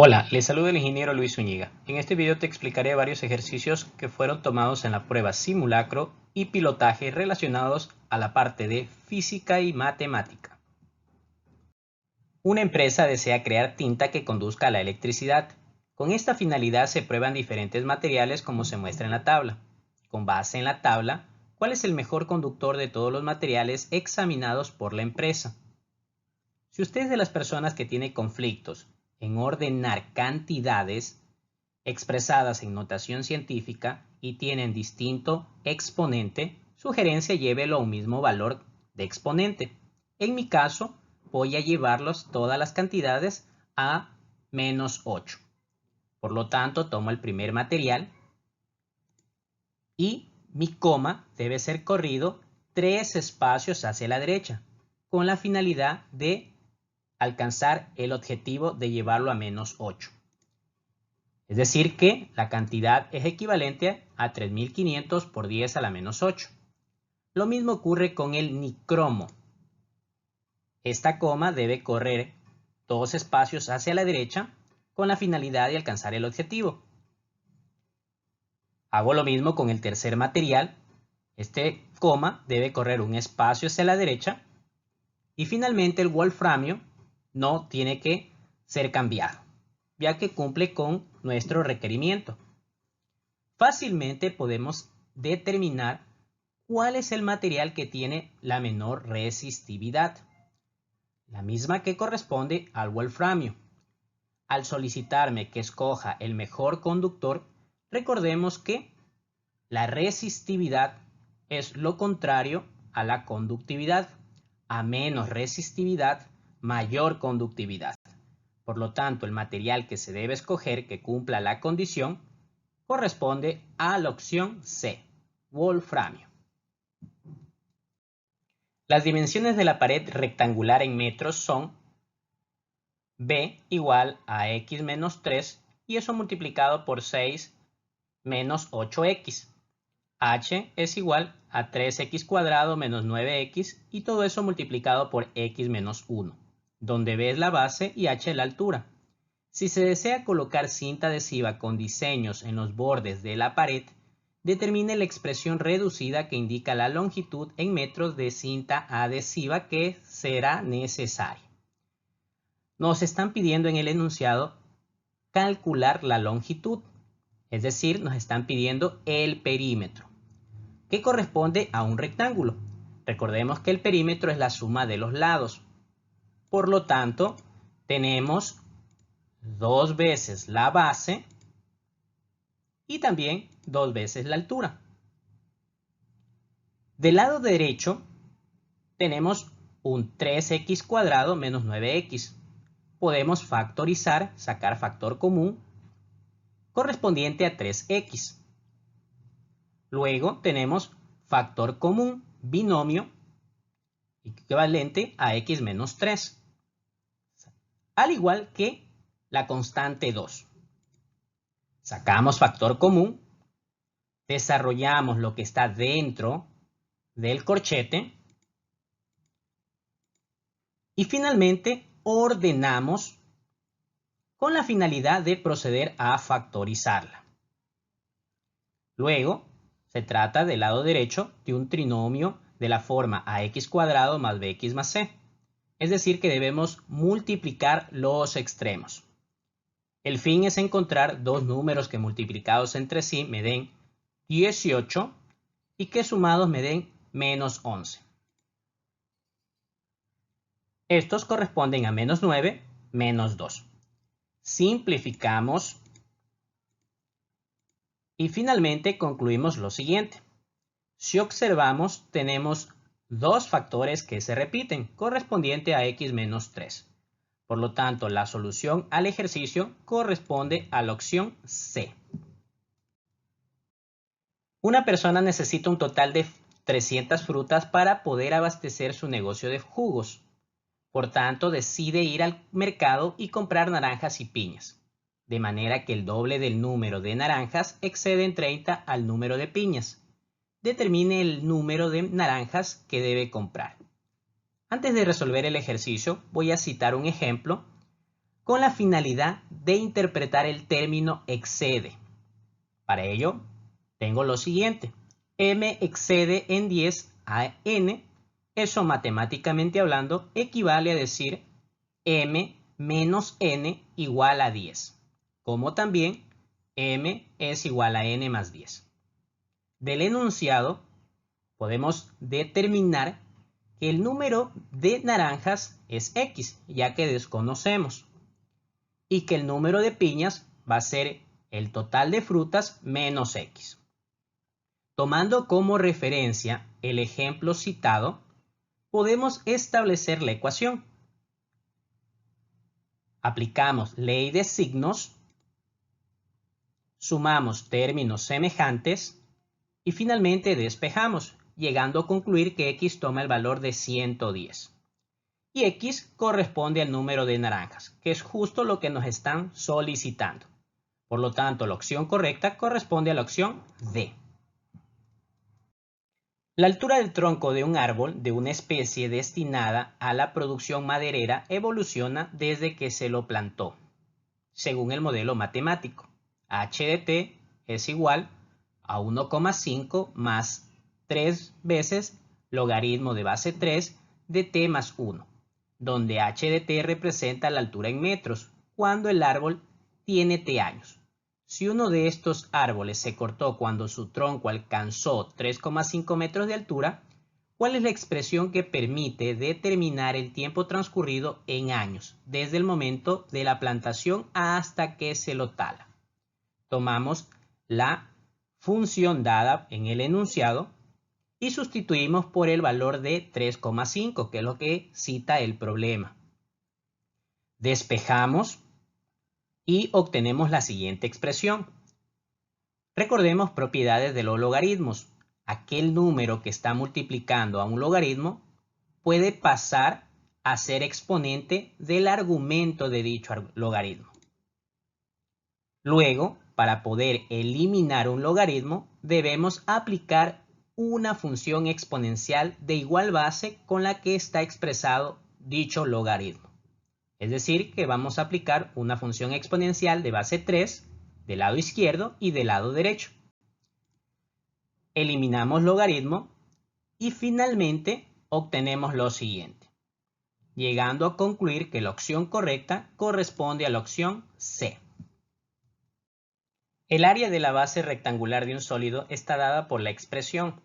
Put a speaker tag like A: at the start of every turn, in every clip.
A: Hola, les saluda el ingeniero Luis Zúñiga. En este video te explicaré varios ejercicios que fueron tomados en la prueba simulacro y pilotaje relacionados a la parte de física y matemática. Una empresa desea crear tinta que conduzca a la electricidad. Con esta finalidad se prueban diferentes materiales como se muestra en la tabla. Con base en la tabla, ¿cuál es el mejor conductor de todos los materiales examinados por la empresa? Si usted es de las personas que tiene conflictos en ordenar cantidades expresadas en notación científica y tienen distinto exponente, sugerencia llévelo a un mismo valor de exponente. En mi caso, voy a llevarlos todas las cantidades a menos 8. Por lo tanto, tomo el primer material y mi coma debe ser corrido 3 espacios hacia la derecha, con la finalidad de alcanzar el objetivo de llevarlo a menos 8. Es decir que la cantidad es equivalente a 3500 por 10 a la menos 8. Lo mismo ocurre con el nicromo. Esta coma debe correr 2 espacios hacia la derecha con la finalidad de alcanzar el objetivo. Hago lo mismo con el tercer material. Este coma debe correr un espacio hacia la derecha. Y finalmente el wolframio no tiene que ser cambiado, ya que cumple con nuestro requerimiento. Fácilmente podemos determinar cuál es el material que tiene la menor resistividad, la misma que corresponde al wolframio. Al solicitarme que escoja el mejor conductor, recordemos que la resistividad es lo contrario a la conductividad. A menos resistividad, mayor conductividad. Por lo tanto, el material que se debe escoger que cumpla la condición corresponde a la opción C, wolframio. Las dimensiones de la pared rectangular en metros son B igual a X menos 3 y eso multiplicado por 6 menos 8X. H es igual a 3x cuadrado menos 9x y todo eso multiplicado por x menos 1, donde B es la base y h la altura. Si se desea colocar cinta adhesiva con diseños en los bordes de la pared, determine la expresión reducida que indica la longitud en metros de cinta adhesiva que será necesaria. Nos están pidiendo en el enunciado calcular la longitud, es decir, nos están pidiendo el perímetro, que corresponde a un rectángulo. Recordemos que el perímetro es la suma de los lados. Por lo tanto, tenemos 2 veces la base y también 2 veces la altura. Del lado derecho tenemos un 3x cuadrado menos 9x. Podemos factorizar, sacar factor común correspondiente a 3x. Luego tenemos factor común binomio equivalente a x menos 3, al igual que la constante 2. Sacamos factor común, desarrollamos lo que está dentro del corchete y finalmente ordenamos con la finalidad de proceder a factorizarla. Luego, se trata del lado derecho de un trinomio de la forma ax cuadrado más bx más c. Es decir, que debemos multiplicar los extremos. El fin es encontrar dos números que multiplicados entre sí me den 18 y que sumados me den menos 11. Estos corresponden a menos 9, menos 2. Simplificamos y finalmente concluimos lo siguiente. Si observamos, tenemos dos factores que se repiten, correspondiente a x menos 3. Por lo tanto, la solución al ejercicio corresponde a la opción C. Una persona necesita un total de 300 frutas para poder abastecer su negocio de jugos. Por tanto, decide ir al mercado y comprar naranjas y piñas, de manera que el doble del número de naranjas excede en 30 al número de piñas. Determine el número de naranjas que debe comprar. Antes de resolver el ejercicio, voy a citar un ejemplo con la finalidad de interpretar el término excede. Para ello, tengo lo siguiente. M excede en 10 a n. Eso matemáticamente hablando equivale a decir m menos n igual a 10. Como también m es igual a n más 10. Del enunciado podemos determinar que el número de naranjas es x, ya que desconocemos, y que el número de piñas va a ser el total de frutas menos x. Tomando como referencia el ejemplo citado, podemos establecer la ecuación. Aplicamos ley de signos, sumamos términos semejantes y finalmente despejamos, llegando a concluir que x toma el valor de 110. Y x corresponde al número de naranjas, que es justo lo que nos están solicitando. Por lo tanto, la opción correcta corresponde a la opción D. La altura del tronco de un árbol de una especie destinada a la producción maderera evoluciona desde que se lo plantó, según el modelo matemático. H de t es igual a 1,5 más 3 veces logaritmo de base 3 de t más 1, donde h de t representa la altura en metros cuando el árbol tiene t años. Si uno de estos árboles se cortó cuando su tronco alcanzó 3,5 metros de altura, ¿cuál es la expresión que permite determinar el tiempo transcurrido en años, desde el momento de la plantación hasta que se lo tala? Tomamos la función dada en el enunciado y sustituimos por el valor de 3,5, que es lo que cita el problema. Despejamos y obtenemos la siguiente expresión. Recordemos propiedades de los logaritmos. Aquel número que está multiplicando a un logaritmo puede pasar a ser exponente del argumento de dicho logaritmo. Luego, para poder eliminar un logaritmo, debemos aplicar una función exponencial de igual base con la que está expresado dicho logaritmo. Es decir, que vamos a aplicar una función exponencial de base 3 del lado izquierdo y del lado derecho. Eliminamos logaritmo y finalmente obtenemos lo siguiente, llegando a concluir que la opción correcta corresponde a la opción C. El área de la base rectangular de un sólido está dada por la expresión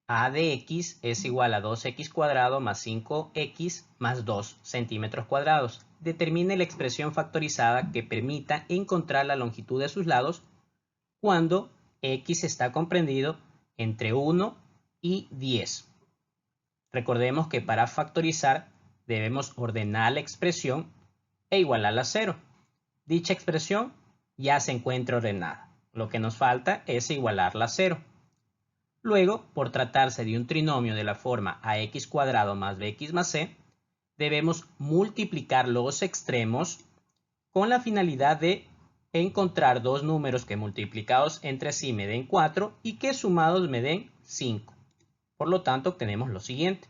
A: a de x es igual a 2x cuadrado más 5x más 2 centímetros cuadrados. Determine la expresión factorizada que permita encontrar la longitud de sus lados cuando x está comprendido entre 1 y 10. Recordemos que para factorizar debemos ordenar la expresión e igualarla a 0. Dicha expresión ya se encuentra ordenada. Lo que nos falta es igualarla a 0. Luego, por tratarse de un trinomio de la forma ax cuadrado más bx más c, debemos multiplicar los extremos con la finalidad de encontrar dos números que multiplicados entre sí me den 4 y que sumados me den 5. Por lo tanto, obtenemos lo siguiente.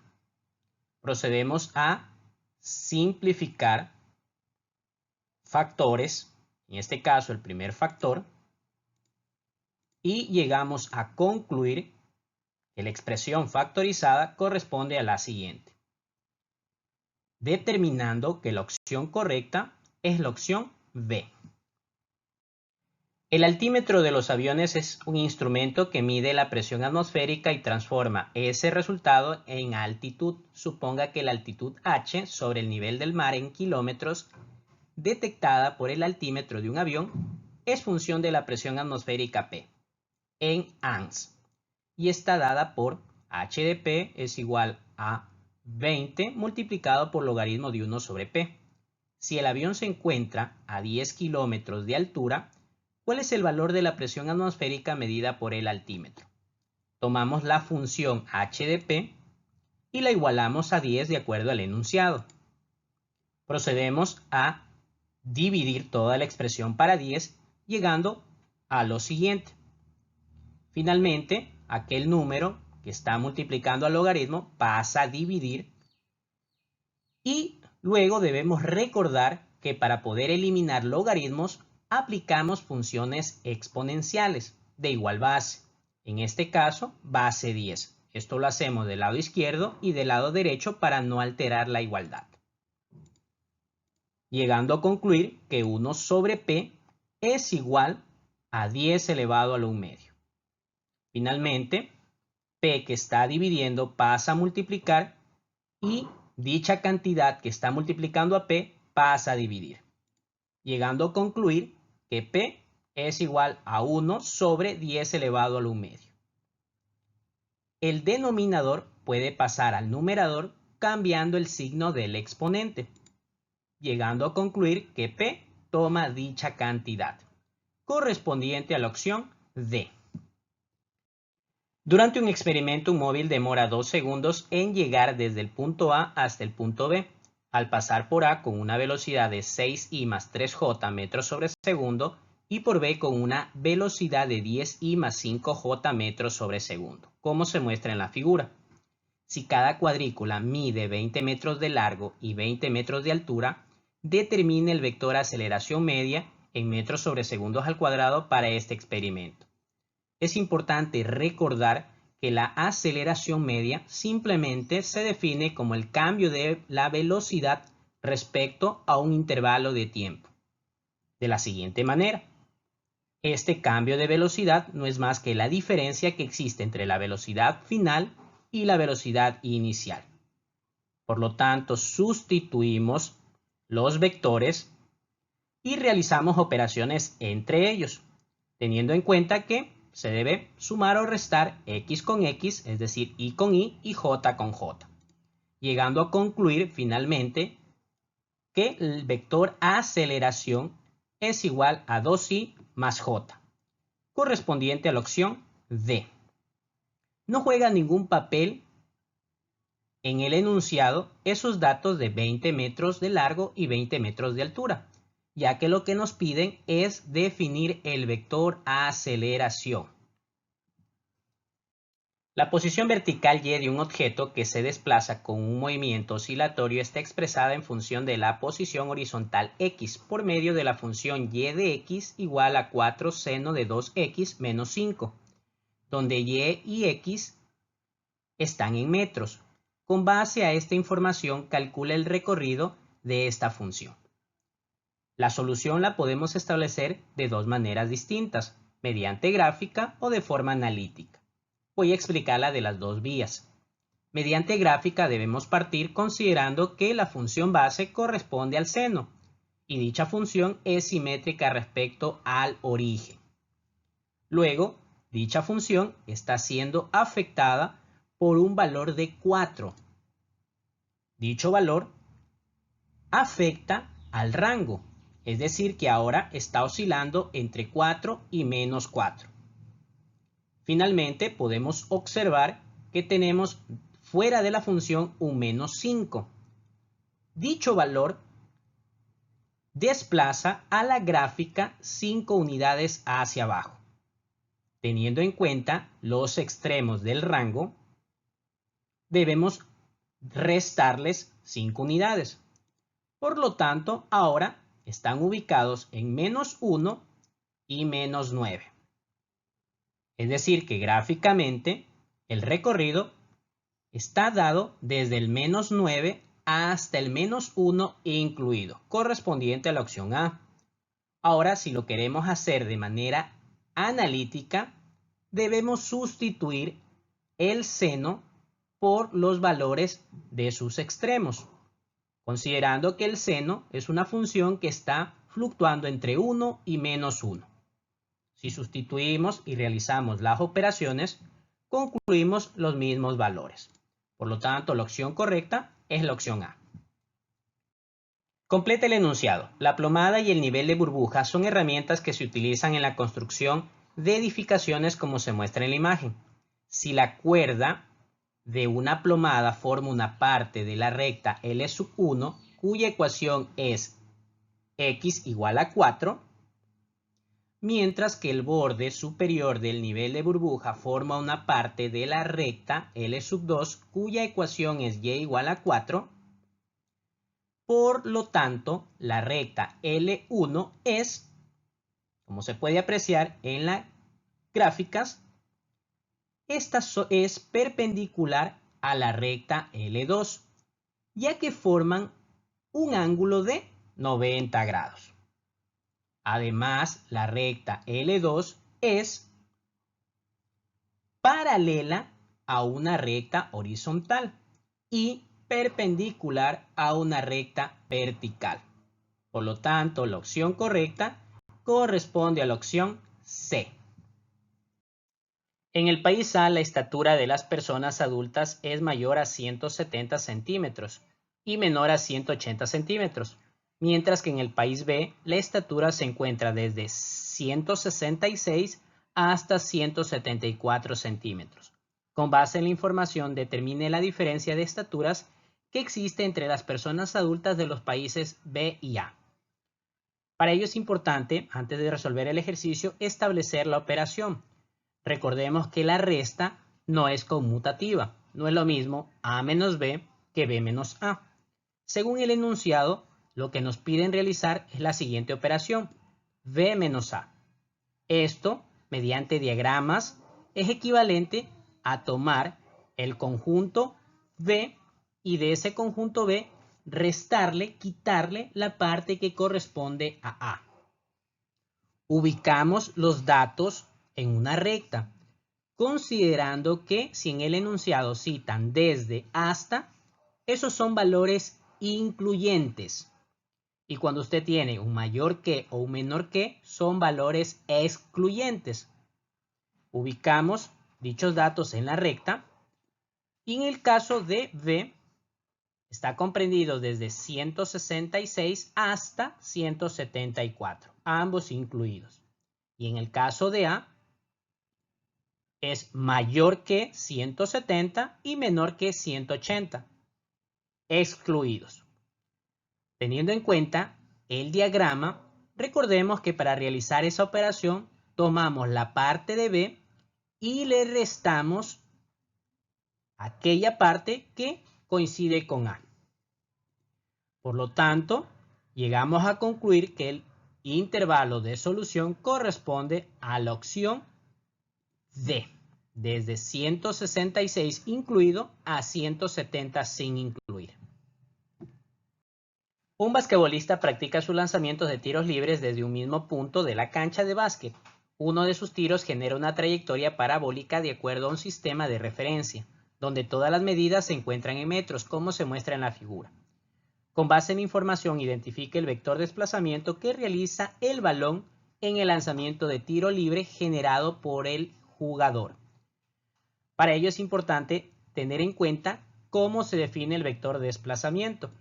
A: Procedemos a simplificar factores, en este caso el primer factor, y llegamos a concluir que la expresión factorizada corresponde a la siguiente, determinando que la opción correcta es la opción B. El altímetro de los aviones es un instrumento que mide la presión atmosférica y transforma ese resultado en altitud. Suponga que la altitud h sobre el nivel del mar en kilómetros detectada por el altímetro de un avión es función de la presión atmosférica P en ANS y está dada por h de P es igual a 20 multiplicado por logaritmo de 1 sobre P. Si el avión se encuentra a 10 kilómetros de altura, ¿cuál es el valor de la presión atmosférica medida por el altímetro? Tomamos la función h de P y la igualamos a 10 de acuerdo al enunciado. Procedemos a dividir toda la expresión para 10, llegando a lo siguiente. Finalmente, aquel número que está multiplicando al logaritmo pasa a dividir y luego debemos recordar que para poder eliminar logaritmos aplicamos funciones exponenciales de igual base. En este caso, base 10. Esto lo hacemos del lado izquierdo y del lado derecho para no alterar la igualdad. Llegando a concluir que 1 sobre p es igual a 10 elevado a la 1 medio. Finalmente, p que está dividiendo pasa a multiplicar y dicha cantidad que está multiplicando a p pasa a dividir. Llegando a concluir que p es igual a 1 sobre 10 elevado a la 1 medio. El denominador puede pasar al numerador cambiando el signo del exponente, llegando a concluir que p toma dicha cantidad, correspondiente a la opción D. Durante un experimento, un móvil demora 2 segundos en llegar desde el punto A hasta el punto B. Al pasar por A con una velocidad de 6i más 3j metros sobre segundo y por B con una velocidad de 10i más 5j metros sobre segundo, como se muestra en la figura. Si cada cuadrícula mide 20 metros de largo y 20 metros de altura, determine el vector aceleración media en metros sobre segundos al cuadrado para este experimento. Es importante recordar que la aceleración media simplemente se define como el cambio de la velocidad respecto a un intervalo de tiempo. De la siguiente manera, este cambio de velocidad no es más que la diferencia que existe entre la velocidad final y la velocidad inicial. Por lo tanto, sustituimos los vectores y realizamos operaciones entre ellos, teniendo en cuenta que se debe sumar o restar x con x, es decir, y con y j con j, llegando a concluir finalmente que el vector aceleración es igual a 2i más j, correspondiente a la opción D. No juega ningún papel en el enunciado esos datos de 20 metros de largo y 20 metros de altura, ya que lo que nos piden es definir el vector aceleración. La posición vertical y de un objeto que se desplaza con un movimiento oscilatorio está expresada en función de la posición horizontal x por medio de la función y de x igual a 4 seno de 2x menos 5, donde y y x están en metros. Con base a esta información, calcula el recorrido de esta función. La solución la podemos establecer de dos maneras distintas, mediante gráfica o de forma analítica. Voy a explicarla de las dos vías. Mediante gráfica debemos partir considerando que la función base corresponde al seno y dicha función es simétrica respecto al origen. Luego, dicha función está siendo afectada por un valor de 4. Dicho valor afecta al rango, es decir, que ahora está oscilando entre 4 y menos 4. Finalmente, podemos observar que tenemos fuera de la función un menos 5. Dicho valor desplaza a la gráfica 5 unidades hacia abajo. Teniendo en cuenta los extremos del rango, debemos restarles 5 unidades. Por lo tanto, ahora están ubicados en menos 1 y menos 9. Es decir, que gráficamente el recorrido está dado desde el menos 9 hasta el menos 1 incluido, correspondiente a la opción A. Ahora, si lo queremos hacer de manera analítica, debemos sustituir el seno por los valores de sus extremos, considerando que el seno es una función que está fluctuando entre 1 y menos 1. Si sustituimos y realizamos las operaciones, concluimos los mismos valores. Por lo tanto, la opción correcta es la opción A. Completa el enunciado. La plomada y el nivel de burbuja son herramientas que se utilizan en la construcción de edificaciones como se muestra en la imagen. Si la cuerda de una plomada forma una parte de la recta L1, cuya ecuación es x igual a 4, mientras que el borde superior del nivel de burbuja forma una parte de la recta L2, cuya ecuación es y igual a 4, Por lo tanto, la recta L1 es, como se puede apreciar en las gráficas, esta es perpendicular a la recta L2, ya que forman un ángulo de 90 grados. Además, la recta L2 es paralela a una recta horizontal y perpendicular a una recta vertical. Por lo tanto, la opción correcta corresponde a la opción C. En el país A, la estatura de las personas adultas es mayor a 170 centímetros y menor a 180 centímetros, mientras que en el país B, la estatura se encuentra desde 166 hasta 174 centímetros. Con base en la información, determine la diferencia de estaturas que existe entre las personas adultas de los países B y A. Para ello es importante, antes de resolver el ejercicio, establecer la operación. Recordemos que la resta no es conmutativa. No es lo mismo A menos B que B menos A. Según el enunciado, lo que nos piden realizar es la siguiente operación. B menos A. Esto, mediante diagramas, es equivalente a tomar el conjunto B y de ese conjunto B restarle, quitarle la parte que corresponde a A. Ubicamos los datos en una recta, considerando que si en el enunciado citan desde hasta, esos son valores incluyentes. Y cuando usted tiene un mayor que o un menor que, son valores excluyentes. Ubicamos dichos datos en la recta y en el caso de B, está comprendido desde 166 hasta 174, ambos incluidos. Y en el caso de A, es mayor que 170 y menor que 180, excluidos. Teniendo en cuenta el diagrama, recordemos que para realizar esa operación tomamos la parte de B y le restamos aquella parte que coincide con A. Por lo tanto, llegamos a concluir que el intervalo de solución corresponde a la opción D, desde 166 incluido a 170 sin incluir. Un basquetbolista practica sus lanzamientos de tiros libres desde un mismo punto de la cancha de básquet. Uno de sus tiros genera una trayectoria parabólica de acuerdo a un sistema de referencia, donde todas las medidas se encuentran en metros, como se muestra en la figura. Con base en la información, identifique el vector de desplazamiento que realiza el balón en el lanzamiento de tiro libre generado por el jugador. Para ello es importante tener en cuenta cómo se define el vector de desplazamiento.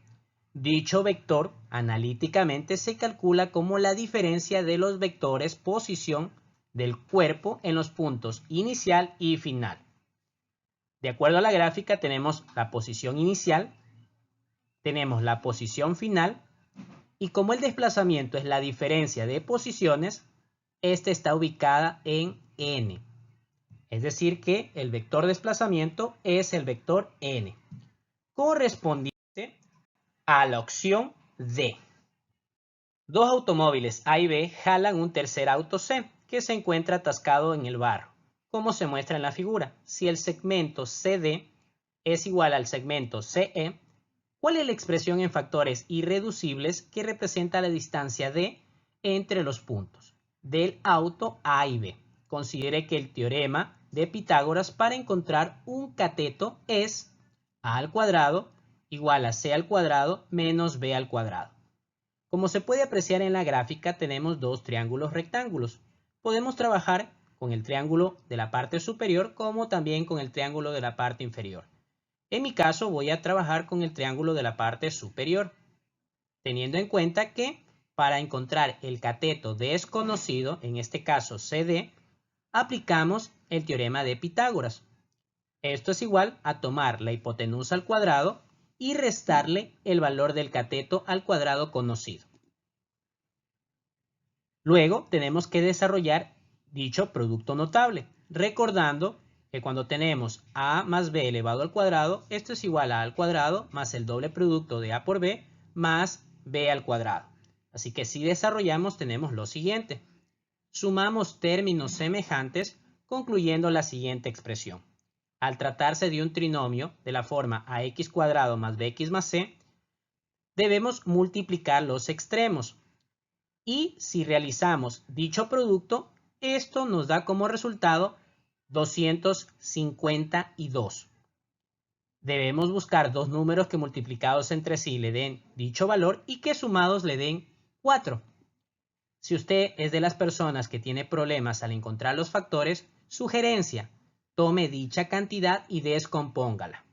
A: Dicho vector analíticamente se calcula como la diferencia de los vectores posición del cuerpo en los puntos inicial y final. De acuerdo a la gráfica tenemos la posición inicial, tenemos la posición final y como el desplazamiento es la diferencia de posiciones, esta está ubicada en n. Es decir que el vector de desplazamiento es el vector n, correspondiente a la opción D. Dos automóviles A y B jalan un tercer auto C que se encuentra atascado en el barro, como se muestra en la figura. Si el segmento CD es igual al segmento CE, ¿cuál es la expresión en factores irreducibles que representa la distancia D entre los puntos del auto A y B? Considere que el teorema de Pitágoras para encontrar un cateto es A al cuadrado igual a C al cuadrado menos B al cuadrado. Como se puede apreciar en la gráfica, tenemos dos triángulos rectángulos. Podemos trabajar con el triángulo de la parte superior como también con el triángulo de la parte inferior. En mi caso voy a trabajar con el triángulo de la parte superior, teniendo en cuenta que para encontrar el cateto desconocido, en este caso CD, aplicamos el teorema de Pitágoras. Esto es igual a tomar la hipotenusa al cuadrado y restarle el valor del cateto al cuadrado conocido. Luego tenemos que desarrollar dicho producto notable, recordando que cuando tenemos a más b elevado al cuadrado, esto es igual a al cuadrado más el doble producto de a por b más b al cuadrado. Así que si desarrollamos tenemos lo siguiente. Sumamos términos semejantes concluyendo la siguiente expresión. Al tratarse de un trinomio de la forma ax cuadrado más bx más c, debemos multiplicar los extremos. Y si realizamos dicho producto, esto nos da como resultado 252. Debemos buscar dos números que multiplicados entre sí le den dicho valor y que sumados le den 4. Si usted es de las personas que tiene problemas al encontrar los factores, sugerencia, tome dicha cantidad y descompóngala.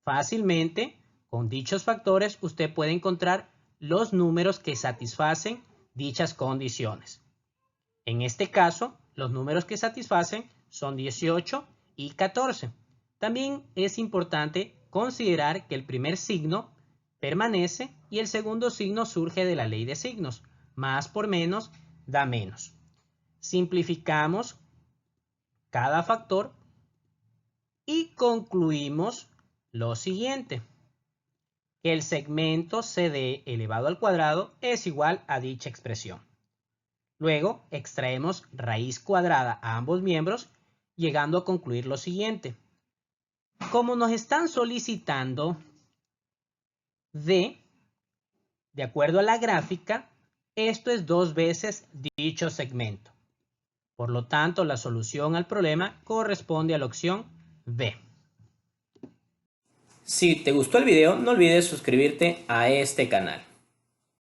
A: Fácilmente, con dichos factores, usted puede encontrar los números que satisfacen dichas condiciones. En este caso, los números que satisfacen son 18 y 14. También es importante considerar que el primer signo permanece y el segundo signo surge de la ley de signos. Más por menos da menos. Simplificamos cada factor y concluimos lo siguiente. Que el segmento CD elevado al cuadrado es igual a dicha expresión. Luego extraemos raíz cuadrada a ambos miembros, llegando a concluir lo siguiente. Como nos están solicitando D, de acuerdo a la gráfica, esto es 2 veces dicho segmento. Por lo tanto, la solución al problema corresponde a la opción B. Si te gustó el video, no olvides suscribirte a este canal.